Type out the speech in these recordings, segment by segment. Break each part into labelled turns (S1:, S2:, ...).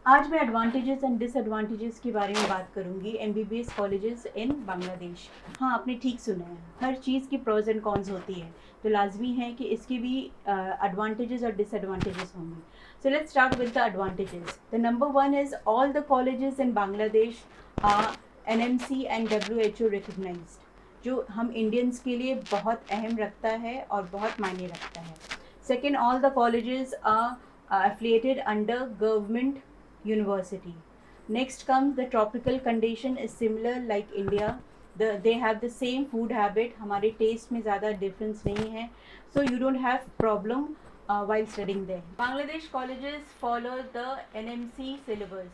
S1: आज मैं advantages and disadvantages के बारे में बात करूंगी एमबीबीएस कॉलेजेस इन बांग्लादेश। हाँ, आपने ठीक सुना है, हर चीज़ की प्रोज एंड कॉन्स होती है, तो लाजमी है कि इसके भी एडवांटेजेस और डिसएडवांटेजेस होंगे। So let's start with the advantages. The number one is all the colleges in Bangladesh are NMC and WHO recognized, जो हम इंडियंस के लिए बहुत अहम रखता है और बहुत मायने रखता है। Second, all the colleges are affiliated under government university. Next comes the tropical condition is similar like India. They have the same food habit. हमारे taste में ज़्यादा difference नहीं है, so you don't have problem while studying there. Bangladesh colleges follow the NMC syllabus.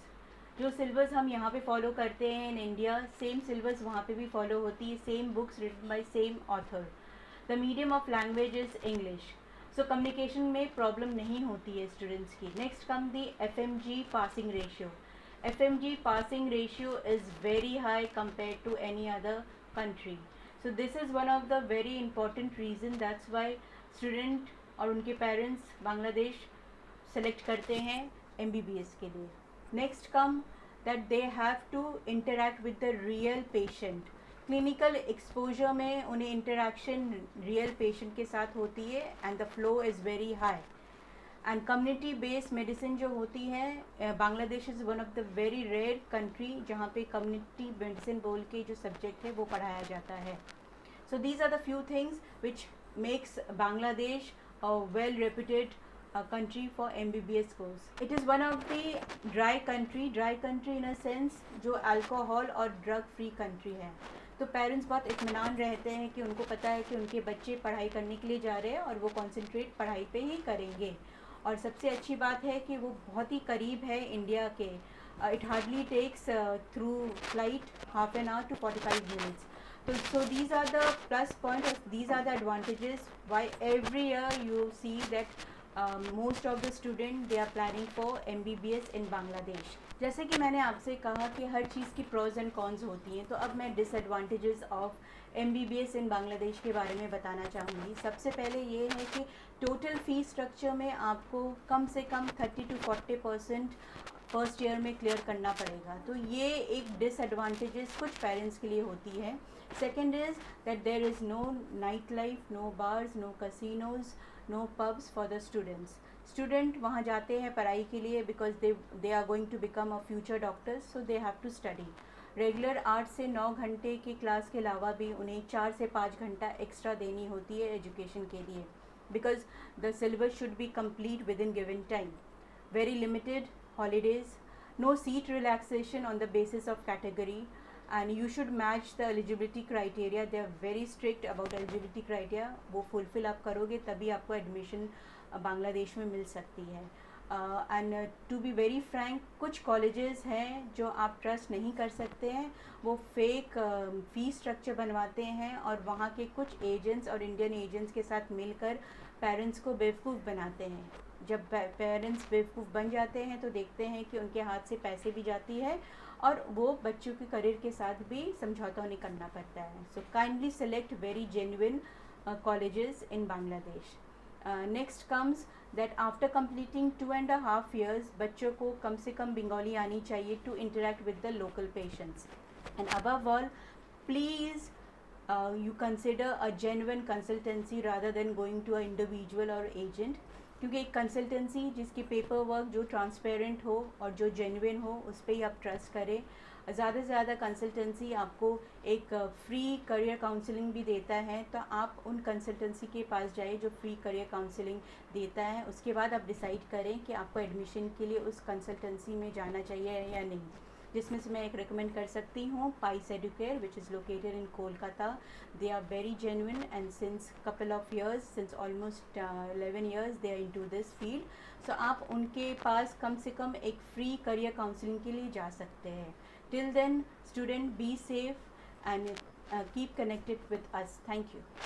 S1: जो syllabus हम यहाँ पे follow करते हैं इन इंडिया, सेम सिलेबस वहाँ पे भी फॉलो होती है, same books written by same author. The medium of language is English, so communication में प्रॉब्लम नहीं होती है स्टूडेंट्स की। Next come the FMG passing ratio. FMG passing ratio is very high compare to any other country, so this is one of the very important reason, that's why student और उनके parents Bangladesh select करते हैं MBBS के लिए। Next come that they have to interact with the real patient. Clinical exposure में उन्हें interaction real patient के साथ होती है and the flow is very high. And community based medicine जो होती है, Bangladesh is one of the very rare country जहाँ पे कम्युनिटी मेडिसिन बोल के जो सब्जेक्ट है वो पढ़ाया जाता है। So these are the few things which makes Bangladesh a well reputed country for MBBS course. It is one of the dry country in a sense जो अल्कोहल और ड्रग फ्री कंट्री है, तो पेरेंट्स बहुत इत्मीनान रहते हैं कि उनको पता है कि उनके बच्चे पढ़ाई करने के लिए जा रहे हैं और वो कॉन्सेंट्रेट पढ़ाई पे ही करेंगे। और सबसे अच्छी बात है कि वो बहुत ही करीब है इंडिया के। It hardly takes through flight half an hour to 45 minutes. So these are the plus points, these are the advantages why every year you see that most of the students they are planning for MBBS in Bangladesh. जैसे कि मैंने आपसे कहा कि हर चीज़ की pros and cons होती हैं, तो अब मैं डिसएडवांटेजेस ऑफ MBBS इन बांग्लादेश के बारे में बताना चाहूँगी। सबसे पहले ये है कि टोटल फी स्ट्रक्चर में आपको कम से कम 30 to 40% फर्स्ट ईयर में क्लियर करना पड़ेगा, तो ये एक डिसएडवांटेजेस कुछ पेरेंट्स के लिए होती है। Second is that there is no night life, no bars, no casinos, no pubs for the students. Student वहाँ जाते हैं पढ़ाई के लिए because they are going to become a future doctors, so they have to study. Regular 8 से 9 घंटे की class के अलावा भी उन्हें 4 से 5 घंटा एक्स्ट्रा देनी होती है एजुकेशन के लिए, because the syllabus should be complete with in given time. Very limited holidays, no seat relaxation on the basis of category, and you should match the eligibility criteria. They are very strict about eligibility criteria, वो fulfil आप करोगे तभी आपको admission Bangladesh में मिल सकती है। And to be very frank, कुछ कॉलेजेस हैं जो आप ट्रस्ट नहीं कर सकते हैं, वो फेक फ़ी स्ट्रक्चर बनवाते हैं और वहाँ के कुछ एजेंट्स और इंडियन एजेंट्स के साथ मिलकर पेरेंट्स को बेवकूफ़ बनाते हैं। जब पेरेंट्स बेवकूफ़ बन जाते हैं तो देखते हैं कि उनके हाथ से पैसे भी जाती है और वो बच्चों के करियर के साथ भी समझौता नहीं करना पड़ता है। So kindly select very genuine colleges in Bangladesh. Next comes that after completing 2.5 years बच्चों को कम से कम बंगाली आनी चाहिए to interact with the local patients. And above all, please you consider a genuine consultancy rather than going to an individual or agent, क्योंकि एक consultancy जिसकी paper work जो transparent हो और जो जेन्युइन हो उस पर ही आप ट्रस्ट करें। ज़्यादा से ज़्यादा कंसल्टेंसी आपको एक फ्री करियर काउंसलिंग भी देता है, तो आप उन कंसल्टेंसी के पास जाइए जो फ्री करियर काउंसलिंग देता है। उसके बाद आप डिसाइड करें कि आपको एडमिशन के लिए उस कंसल्टेंसी में जाना चाहिए या नहीं, जिसमें से मैं एक रिकमेंड कर सकती हूँ Pace Educare which is located in Kolkata. They are very genuine and since couple of years, since almost 11 years they are into this field. So आप उनके पास कम से कम एक फ्री करियर काउंसलिंग के लिए जा सकते हैं। Till then student, be safe and keep connected with us. Thank you.